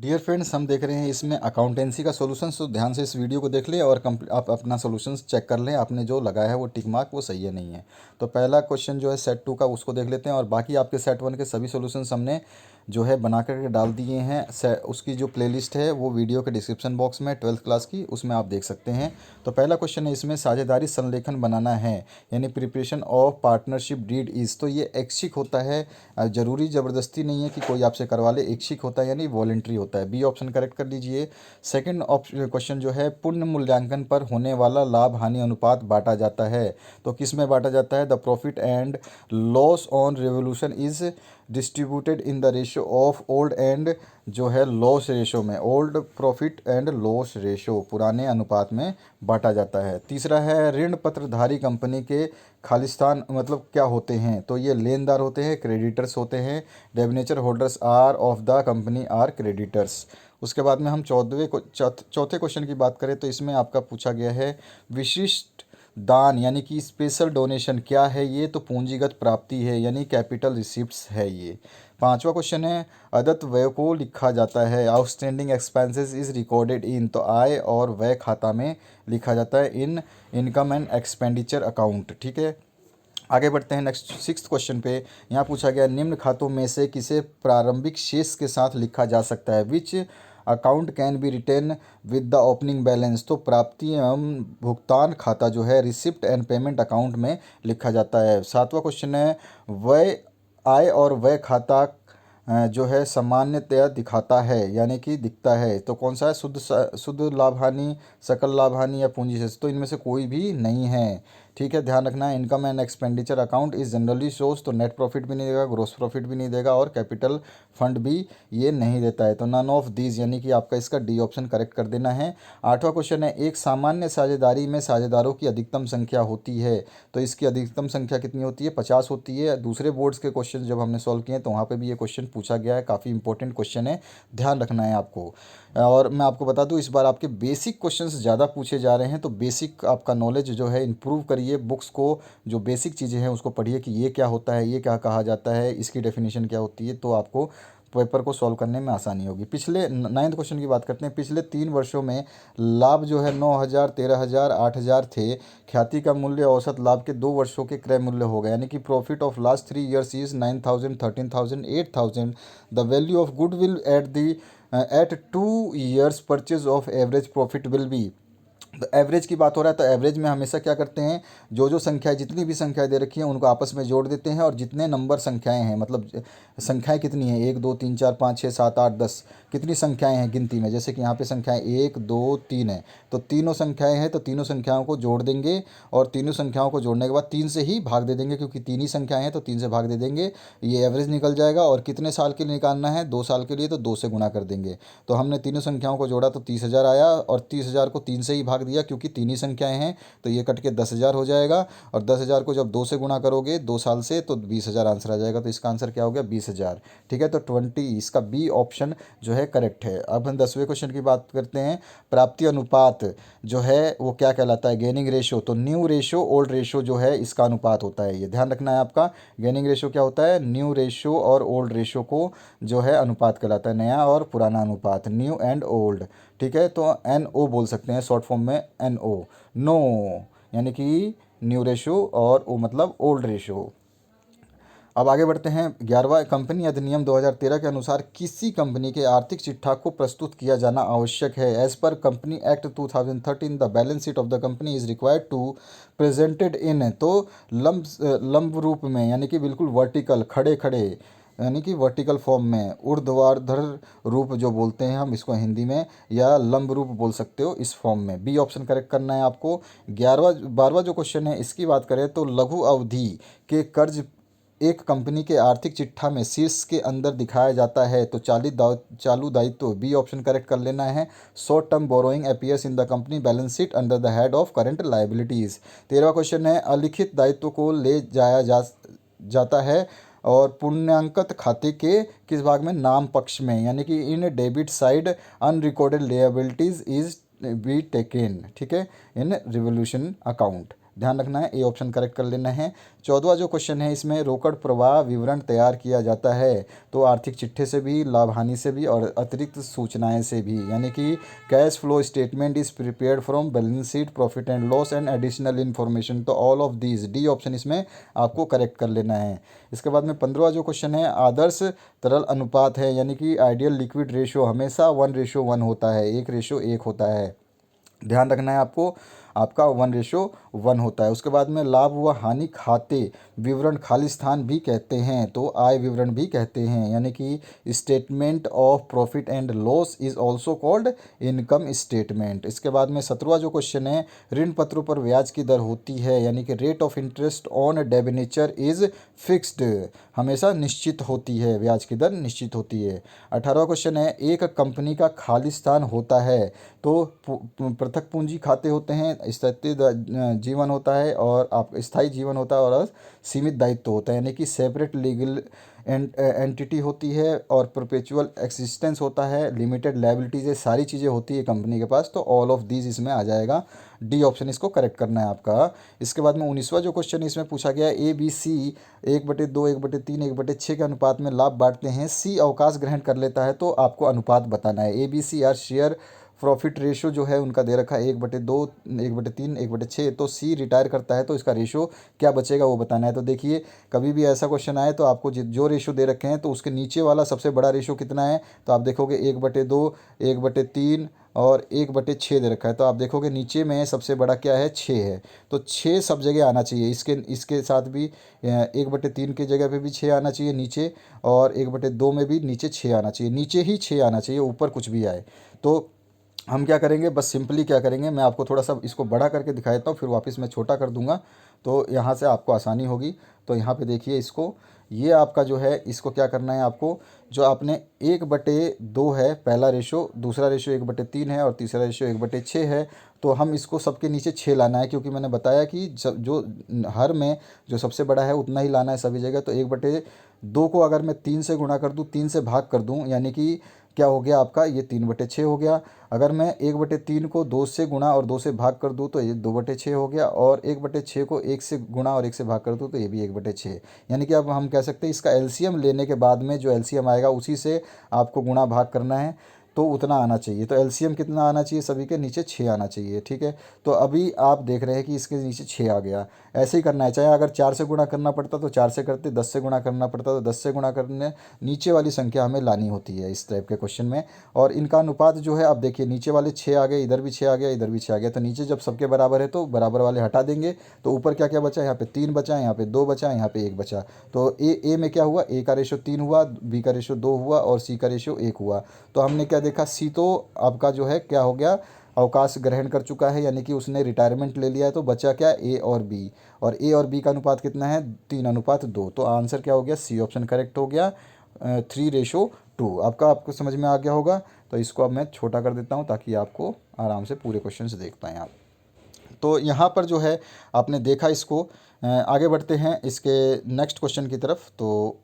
Dear friends, हम देख रहे हैं इसमें अकाउंटेंसी का सॉल्यूशन। तो ध्यान से इस वीडियो को देख लें और आप अपना सॉल्यूशन चेक कर लें, आपने जो लगाया है वो टिक मार्क वो सही है नहीं है। तो पहला क्वेश्चन जो है सेट 2 का, उसको देख लेते हैं। और बाकी आपके सेट 1 के सभी सॉल्यूशंस हमने जो है बना करके डाल दिए हैं। उसकी जो प्लेलिस्ट है वो वीडियो के डिस्क्रिप्शन बॉक्स में 12th क्लास की, उसमें आप देख सकते हैं। तो पहला क्वेश्चन है इसमें, साझेदारी संलेखन बनाना है यानी preparation of partnership deed is. तो ये ऐच्छिक होता है, ज़रूरी ज़बरदस्ती नहीं है कि कोई आपसे करवा ले। ऐच्छिक होता है यानी वॉलेंट्री होता है। बी ऑप्शन करेक्ट कर लीजिए। सेकंड ऑप्शन क्वेश्चन जो है, पुण्य मूल्यांकन पर होने वाला लाभ हानि अनुपात बांटा जाता है। तो किस में बांटा जाता है? The profit and loss on revolution is distributed in the ratio of old and जो है लॉस रेशो में, old profit and loss ratio, पुराने अनुपात में बांटा जाता है। तीसरा है, ऋण पत्रधारी कंपनी के खालिस्तान मतलब क्या होते हैं? तो ये लेनदार होते हैं, क्रेडिटर्स होते हैं। Debenture holders are of the company are creditors. उसके बाद में हम चौथे क्वेश्चन की बात करें तो इसमें आपका पूछा गया है, विशिष्ट दान यानी कि स्पेशल डोनेशन क्या है? ये तो पूंजीगत प्राप्ति है यानी कैपिटल रिसिप्ट्स है ये। पांचवा क्वेश्चन है, अदत्त व्यय को लिखा जाता है, outstanding expenses is recorded in. तो आय और व्यय खाता में लिखा जाता है इन इनकम एंड एक्सपेंडिचर अकाउंट। ठीक है, आगे बढ़ते हैं नेक्स्ट सिक्स्थ क्वेश्चन पे। यहाँ पूछा गया, निम्न खातों में से किसे प्रारंभिक शेष के साथ लिखा जा सकता है? Which account can be written with the opening balance. तो प्राप्ति एवं भुगतान खाता जो है रिसिप्ट एंड पेमेंट अकाउंट में लिखा जाता है। सातवां क्वेश्चन है, व्यय आय और व्यय खाता जो है सामान्यतया दिखाता है यानी कि दिखता है। तो कौन सा है? शुद्ध लाभ हानि, सकल लाभ हानि या पूंजी शेष। तो इनमें से कोई भी नहीं है। ठीक है, ध्यान रखना है। Income and expenditure account is generally shows. तो नेट प्रॉफिट भी नहीं देगा, ग्रोस प्रॉफिट भी नहीं देगा और कैपिटल फंड भी ये नहीं देता है। तो नन ऑफ दीज यानी कि आपका इसका डी ऑप्शन करेक्ट कर देना है। आठवां क्वेश्चन है, एक सामान्य साझेदारी में साझेदारों की अधिकतम संख्या होती है। तो इसकी अधिकतम संख्या कितनी होती है? 50 होती है। दूसरे बोर्ड्स के क्वेश्चन जब हमने सॉल्व किए तो वहाँ पे भी ये क्वेश्चन पूछा गया है, काफ़ी इंपॉर्टेंट क्वेश्चन है, ध्यान रखना है आपको। और मैं आपको बता दूं, इस बार आपके बेसिक क्वेश्चंस ज़्यादा पूछे जा रहे हैं, तो बेसिक आपका नॉलेज जो है इंप्रूव करिए। बुक्स को जो बेसिक चीज़ें हैं उसको पढ़िए कि ये क्या होता है, ये क्या कहा जाता है, इसकी डेफिनेशन क्या होती है, तो आपको पेपर को सॉल्व करने में आसानी होगी। पिछले 9th क्वेश्चन की बात करते हैं। पिछले 3 वर्षों में लाभ जो है 9,000, 13,000, 8,000 थे। ख्याति का मूल्य औसत लाभ के 2 वर्षों के क्रय मूल्य हो गया यानी कि profit of last 3 years is 9,000, 13,000, 8,000। The value of goodwill at 2 years purchase of average profit will be. तो एवरेज की बात हो रहा है, तो एवरेज में हमेशा क्या करते हैं, जो संख्याएं, जितनी भी संख्याएं दे रखी हैं उनको आपस में जोड़ देते हैं और जितने नंबर संख्याएं हैं, मतलब संख्याएं कितनी हैं, 1 2 3 4 5 6 7 8 10, कितनी संख्याएं हैं गिनती में, जैसे कि यहाँ पे संख्याएं 1 2 3 है, तो तीनों संख्याएं हैं तो तीनों संख्याओं को जोड़ देंगे और तीनों संख्याओं को जोड़ने के बाद 3 से ही भाग दे देंगे, क्योंकि 3 ही संख्याएं हैं तो 3 से भाग दे देंगे, ये एवरेज निकल जाएगा। और कितने साल के लिए निकालना है? 2 साल के लिए, तो 2 से गुणा कर देंगे। तो हमने तीनों संख्याओं को जोड़ा तो 30,000 आया और 30,000 को 3 से ही भाग दिया क्योंकि तीन ही संख्याएं हैं, तो ये कट के 10,000 हो जाएगा। और 10,000 को जब 2 से गुणा करोगे 2 साल से, तो 20,000 आंसर आ जाएगा। तो इसका आंसर क्या हो गया? 20,000। ठीक है, तो 20, इसका बी ऑप्शन जो है करेक्ट है। अब हम 10वें क्वेश्चन की बात करते हैं। प्राप्ति अनुपात जो है वो क्या कहलाता है? Gaining ratio. तो न्यू रेशो ओल्ड रेशो जो है इसका अनुपात होता है, ये ध्यान रखना है आपका। गेनिंग रेशो क्या होता है? न्यू रेशो और ओल्ड रेशो को जो है अनुपात कहलाता है, नया और पुराना अनुपात, न्यू एंड ओल्ड। ठीक है, तो एन ओ बोल सकते हैं शॉर्ट फॉर्म में, एन ओ, नो यानी कि न्यू रेशो और ओ मतलब ओल्ड रेशो। अब आगे बढ़ते हैं। 11वां, कंपनी अधिनियम 2013 के अनुसार किसी कंपनी के आर्थिक चिट्ठा को प्रस्तुत किया जाना आवश्यक है। As per company act 2013 the balance sheet of the company is required to presented in. तो लंब रूप में यानी कि बिल्कुल वर्टिकल, खड़े खड़े यानी कि वर्टिकल फॉर्म में, ऊर्ध्वाधर रूप जो बोलते हैं हम इसको हिंदी में, या लंब रूप बोल सकते हो, इस फॉर्म में। बी ऑप्शन करेक्ट करना है आपको। 12वां जो क्वेश्चन है इसकी बात करें तो लघु अवधि के कर्ज एक कंपनी के आर्थिक चिट्ठा में शीर्ष के अंदर दिखाया जाता है, तो चालू दायित्व, बी ऑप्शन करेक्ट कर लेना है। Short term borrowing appears in the company balance sheet under the head of current liabilities. 13वां क्वेश्चन है, अलिखित दायित्व को ले जाया जाता है और पूर्णांकत खाते के किस भाग में? नाम पक्ष में, यानी कि in debit side unrecorded liabilities is be taken. ठीक है, इन रिवोल्यूशन अकाउंट। ध्यान रखना है, ए ऑप्शन करेक्ट कर लेना है। 14वां जो क्वेश्चन है इसमें रोकड़ प्रवाह विवरण तैयार किया जाता है तो आर्थिक चिट्ठे से भी, लाभ हानि से भी और अतिरिक्त सूचनाएं से भी, यानी कि cash flow statement is prepared from balance sheet, profit and loss and additional information. तो all of these, D option इसमें आपको करेक्ट कर लेना है। इसके बाद में 15वां जो क्वेश्चन है आदर्श तरल अनुपात है, यानी कि आइडियल लिक्विड रेशियो हमेशा 1:1 होता है, 1:1 होता है। ध्यान रखना है आपको, आपका 1:1 होता है। उसके बाद में लाभ व हानि खाते विवरण खालिस्तान भी कहते हैं तो आय विवरण भी कहते हैं, यानी कि statement of profit and loss is also called income statement. इसके बाद में 17वां जो क्वेश्चन है ऋण पत्रों पर ब्याज की दर होती है, यानी कि rate of interest on debenture is fixed, हमेशा निश्चित होती है, ब्याज की दर निश्चित होती है। 18वां क्वेश्चन है एक कंपनी का खालिस्तान होता है तो पृथक पूंजी खाते होते हैं, स्थायी जीवन होता है और आप स्थायी जीवन होता है और सीमित दायित्व होता है, यानी कि सेपरेट लीगल एंटिटी होती है और परपेचुअल एक्सिस्टेंस होता है, लिमिटेड लायबिलिटीज, ये सारी चीज़ें होती है कंपनी के पास। तो ऑल ऑफ दीज इसमें आ जाएगा, डी ऑप्शन इसको करेक्ट करना है आपका। इसके बाद में 19वां जो क्वेश्चन इसमें पूछा गया ए बी सी 1/2, 1/3, 1/6 के अनुपात में लाभ बांटते हैं, सी अवकाश ग्रहण कर लेता है तो आपको अनुपात बताना है। A B C are share profit ratio जो है उनका दे रखा है 1/2, 1/3, 1/6, तो सी रिटायर करता है तो इसका रेशो क्या बचेगा वो बताना है। तो देखिए कभी भी ऐसा क्वेश्चन आए तो आपको जो रेशो दे रखे हैं तो उसके नीचे वाला सबसे बड़ा रेशो कितना है, तो आप देखोगे 1/2, 1/3 और 1/6 दे रखा है, तो आप देखोगे नीचे में सबसे बड़ा क्या है, 6 है। तो 6 सब जगह आना चाहिए, इसके साथ भी 1/3 की जगह पे भी 6 आना चाहिए नीचे, और 1/2 में भी नीचे 6 आना चाहिए, नीचे ही 6 आना चाहिए, ऊपर कुछ भी आए। तो हम क्या करेंगे, बस सिंपली क्या करेंगे, मैं आपको थोड़ा सा इसको बड़ा करके दिखा देता हूँ, फिर वापस मैं छोटा कर दूंगा तो यहाँ से आपको आसानी होगी। तो यहाँ पे देखिए इसको, ये आपका जो है इसको क्या करना है आपको, जो आपने 1/2 है पहला रेशो, दूसरा रेशो 1/3 है और तीसरा रेशो 1/6 है, तो हम इसको सबके नीचे 6 लाना है, क्योंकि मैंने बताया कि जो हर में जो सबसे बड़ा है उतना ही लाना है सभी जगह। तो 1/2 को अगर मैं 3 से गुणा कर दूँ, 3 से भाग कर दूँ, यानी कि क्या हो गया आपका, ये 3/6 हो गया। अगर मैं 1/3 को 2 से गुणा और 2 से भाग कर दूँ तो ये 2/6 हो गया, और 1/6 को 1 से गुणा और 1 से भाग कर दूँ तो ये भी 1/6। यानी कि अब हम कह सकते हैं इसका एलसीएम लेने के बाद में जो एलसीएम आएगा उसी से आपको गुणा भाग करना है, तो उतना आना चाहिए। तो एलसीएम कितना आना चाहिए, सभी के नीचे 6 आना चाहिए, ठीक है। तो अभी आप देख रहे हैं कि इसके नीचे 6 आ गया। ऐसे ही करना है, चाहे अगर 4 से गुणा करना पड़ता तो 4 से करते, 10 से गुणा करना पड़ता तो 10 से गुणा करने, नीचे वाली संख्या हमें लानी होती है इस टाइप के क्वेश्चन में। और इनका अनुपात जो है, आप देखिए नीचे वाले 6 आ गए, इधर भी 6 आ गया, इधर भी 6 आ गया, तो नीचे जब सबके बराबर है तो बराबर वाले हटा देंगे, तो ऊपर क्या क्या बचा, यहाँ पे 3 बचा, यहाँ पे 2 बचा, यहाँ पे 1 बचा। तो ए में क्या हुआ, ए का रेशो 3 हुआ, बी का रेशो 2 हुआ और सी का रेशो 1 हुआ। तो हमने क्या देखा, सी तो आपका जो है क्या हो गया, अवकाश ग्रहण कर चुका है, यानी कि उसने रिटायरमेंट ले लिया है। तो बचा क्या, ए और बी, और ए और बी का अनुपात कितना है, 3:2। तो आंसर क्या हो गया, सी ऑप्शन करेक्ट हो गया, 3:2। आपको समझ में आ गया होगा। तो इसको अब मैं छोटा कर देता हूँ ताकि आपको आराम से पूरे क्वेश्चन देख पाएँ आप। तो यहाँ पर जो है आपने देखा इसको, आगे बढ़ते हैं इसके नेक्स्ट क्वेश्चन की तरफ। तो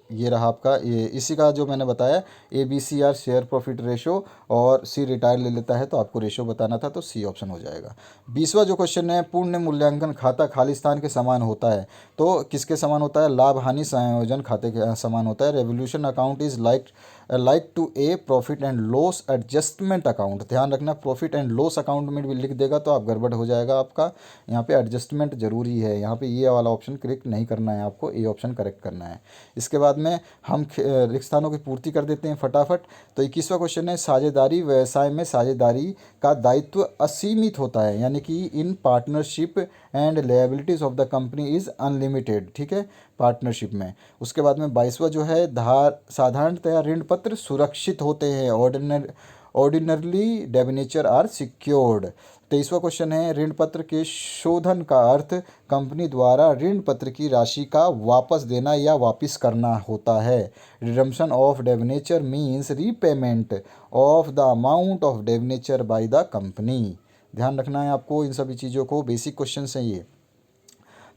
ये रहा आपका, ये इसी का जो मैंने बताया A B C are share profit ratio, और सी रिटायर ले लेता है तो आपको रेशो बताना था, तो सी ऑप्शन हो जाएगा। 20वां जो क्वेश्चन है पूर्ण मूल्यांकन खाता खालिस्तान के समान होता है, तो किसके समान होता है, लाभ हानि संयोजन खाते के समान होता है। Revaluation account is like to a profit and loss adjustment account. ध्यान रखना, प्रॉफिट एंड लॉस अकाउंट में भी लिख देगा तो आप गड़बड़ हो जाएगा आपका। यहाँ पे एडजस्टमेंट जरूरी है, यहाँ पे ये वाला ऑप्शन करेक्ट नहीं करना है आपको, ए ऑप्शन करेक्ट करना है। इसके बाद में हम रिक्त स्थानों की पूर्ति कर देते हैं फटाफट। तो 21वां क्वेश्चन है साझेदारी व्यवसाय में साझेदारी का दायित्व असीमित होता है, यानी कि in partnership and liabilities of the company is unlimited, ठीक है, पार्टनरशिप में। उसके बाद में 22वां जो है साधारणतया ऋण पत्र सुरक्षित होते हैं, ऑर्डिनरली डेबेंचर आर सिक्योर्ड। 23वां क्वेश्चन है ऋण पत्र के शोधन का अर्थ कंपनी द्वारा ऋण पत्र की राशि का वापस देना या वापस करना होता है। Redemption of debenture means repayment of the amount of debenture by the company. ध्यान रखना है आपको इन सभी चीज़ों को, बेसिक क्वेश्चन हैं ये।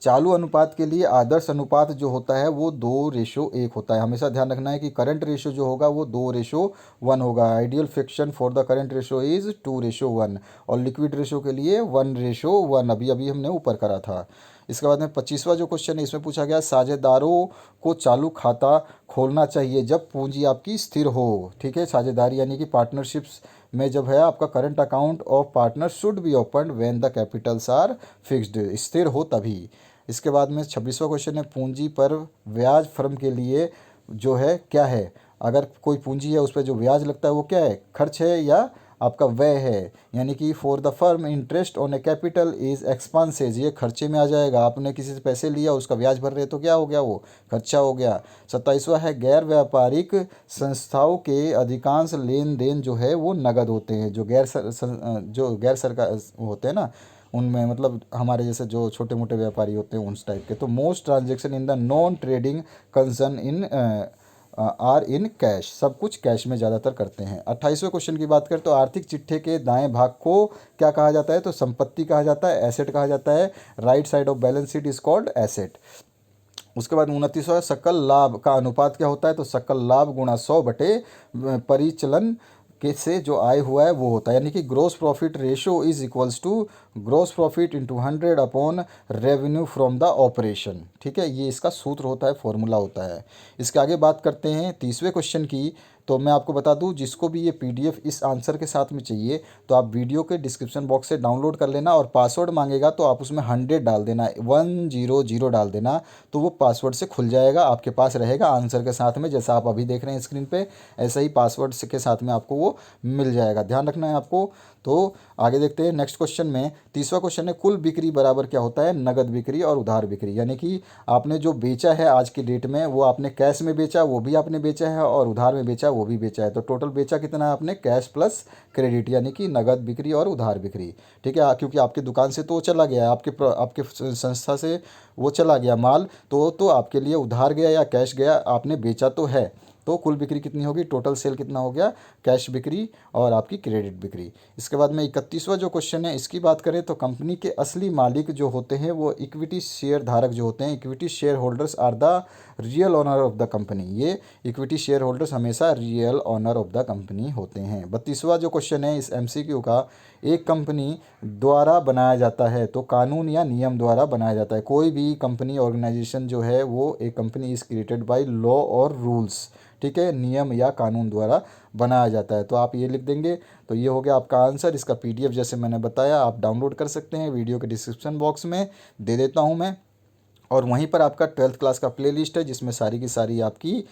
चालू अनुपात के लिए आदर्श अनुपात जो होता है वो 2:1 होता है। हमेशा ध्यान रखना है कि करंट रेशो जो होगा वो 2:1 होगा। Ideal friction for the current ratio is 2:1 और लिक्विड रेशो के लिए 1:1। अभी अभी हमने ऊपर करा था। इसके बाद में 25वां जो क्वेश्चन है इसमें पूछा गया साझेदारों को चालू खाता खोलना चाहिए जब पूंजी आपकी स्थिर हो। ठीक है, साझेदारी यानी कि पार्टनरशिप्स में जब है आपका current account of partner should be open when the capitals are fixed, स्थिर हो तभी। इसके बाद में 26वां क्वेश्चन है पूंजी पर ब्याज फर्म के लिए जो है क्या है। अगर कोई पूंजी है उस पर जो ब्याज लगता है वो क्या है, खर्च है या आपका व्यय है। यानी कि for the firm interest on A capital is expenses, ये खर्चे में आ जाएगा। आपने किसी से पैसे लिया उसका ब्याज भर रहे तो क्या हो गया, वो खर्चा हो गया। 27वां है गैर व्यापारिक संस्थाओं के अधिकांश लेन देन जो है वो नगद होते हैं। जो गैर सरकार होते हैं ना उनमें, मतलब हमारे जैसे जो छोटे मोटे व्यापारी होते हैं उस टाइप के। तो most transaction in the non trading concern in are in cash, सब कुछ कैश में ज़्यादातर करते हैं। 28वें क्वेश्चन की बात करें तो आर्थिक चिट्ठे के दाएं भाग को क्या कहा जाता है, तो संपत्ति कहा जाता है, एसेट कहा जाता है। Right side of balance sheet is called asset. उसके बाद 29वां सकल लाभ का अनुपात क्या होता है, तो सकल लाभ गुणा 100 बटे परिचलन के से जो आय हुआ है वो होता है। यानी कि gross profit ratio is equals to gross profit into 100 upon revenue from the operation. ठीक है, ये इसका सूत्र होता है, फॉर्मूला होता है। इसके आगे बात करते हैं 30वें क्वेश्चन की। तो मैं आपको बता दूं जिसको भी ये पीडीएफ इस आंसर के साथ में चाहिए तो आप वीडियो के डिस्क्रिप्शन बॉक्स से डाउनलोड कर लेना, और पासवर्ड मांगेगा तो आप उसमें 100 डाल देना, 100 डाल देना, तो वो पासवर्ड से खुल जाएगा, आपके पास रहेगा आंसर के साथ में। जैसा आप अभी देख रहे हैं स्क्रीन पे ऐसा ही पासवर्ड के साथ में आपको वो मिल जाएगा, ध्यान रखना है आपको। तो आगे देखते हैं नेक्स्ट क्वेश्चन में। 30वां क्वेश्चन है कुल बिक्री बराबर क्या होता है, नगद बिक्री और उधार बिक्री। यानी कि आपने जो बेचा है आज की डेट में वो आपने कैश में बेचा, वो भी आपने बेचा है, और उधार में बेचा वो भी बेचा है। तो टोटल बेचा कितना है आपने, कैश प्लस क्रेडिट, यानी कि नगद बिक्री और उधार बिक्री। ठीक है, क्योंकि आपकी दुकान से तो वो चला गया, आपके संस्था से वो चला गया माल, तो आपके लिए उधार गया या कैश गया, आपने बेचा तो है। तो कुल बिक्री कितनी होगी, टोटल सेल कितना हो गया, कैश बिक्री और आपकी क्रेडिट बिक्री। इसके बाद में 31वां जो क्वेश्चन है इसकी बात करें तो कंपनी के असली मालिक जो होते हैं वो इक्विटी शेयर धारक जो होते हैं, equity share holders are the real owner of the company. ये इक्विटी शेयर होल्डर्स हमेशा real owner of the company होते हैं। 32वां जो क्वेश्चन है इस एमसीक्यू का, एक कंपनी द्वारा बनाया जाता है तो कानून या नियम द्वारा बनाया जाता है। कोई भी कंपनी ऑर्गेनाइजेशन जो है वो एक company is created by law और रूल्स। ठीक है, नियम या कानून द्वारा बनाया जाता है। तो आप ये लिख देंगे। तो ये हो गया आपका आंसर। इसका पीडीएफ जैसे मैंने बताया आप डाउनलोड कर सकते हैं, वीडियो के डिस्क्रिप्शन बॉक्स में दे देता हूँ मैं, और वहीं पर आपका 12th क्लास का प्लेलिस्ट है जिसमें सारी की सारी आपकी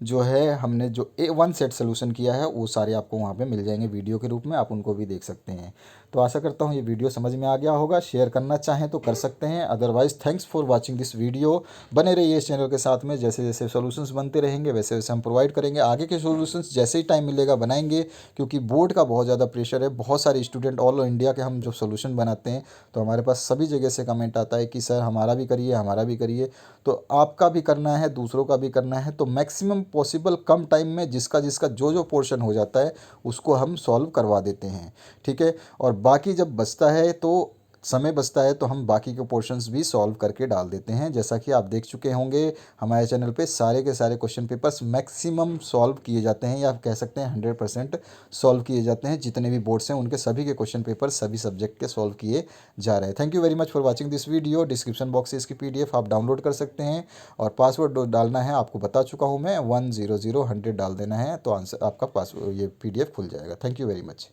जो है हमने जो A1 सेट सोल्यूशन किया है वो सारे आपको वहाँ पे मिल जाएंगे वीडियो के रूप में, आप उनको भी देख सकते हैं। तो आशा करता हूँ ये वीडियो समझ में आ गया होगा। शेयर करना चाहें तो कर सकते हैं, otherwise thanks for watching this video. बने रहिए इस चैनल के साथ में, जैसे जैसे सॉल्यूशंस बनते रहेंगे वैसे वैसे हम प्रोवाइड करेंगे। आगे के सॉल्यूशंस जैसे ही टाइम मिलेगा बनाएंगे, क्योंकि बोर्ड का बहुत ज़्यादा प्रेशर है। बहुत सारे स्टूडेंट ऑल इंडिया के हम जो सोल्यूशन बनाते हैं तो हमारे पास सभी जगह से कमेंट आता है कि सर हमारा भी करिए, हमारा भी करिए। तो आपका भी करना है, दूसरों का भी करना है, तो मैक्सिमम पॉसिबल कम टाइम में जिसका जिसका जो जो पोर्शन हो जाता है उसको हम सॉल्व करवा देते हैं। ठीक है, और बाकी जब बचता है तो समय बचता है तो हम बाकी के पोर्शंस भी सॉल्व करके डाल देते हैं। जैसा कि आप देख चुके होंगे हमारे चैनल पे सारे के सारे क्वेश्चन पेपर्स मैक्सिमम सॉल्व किए जाते हैं, या आप कह सकते हैं 100% सॉल्व किए जाते हैं। जितने भी बोर्ड्स हैं उनके सभी के क्वेश्चन पेपर सभी सब्जेक्ट के सॉल्व किए जा रहे हैं। Thank you very much for watching this video. Description box से इसकी पीडीएफ आप डाउनलोड कर सकते हैं, और पासवर्ड डालना है आपको बता चुका हूँ मैं, 100 100 डाल देना है तो आंसर आपका पास ये पीडीएफ खुल जाएगा। Thank you very much.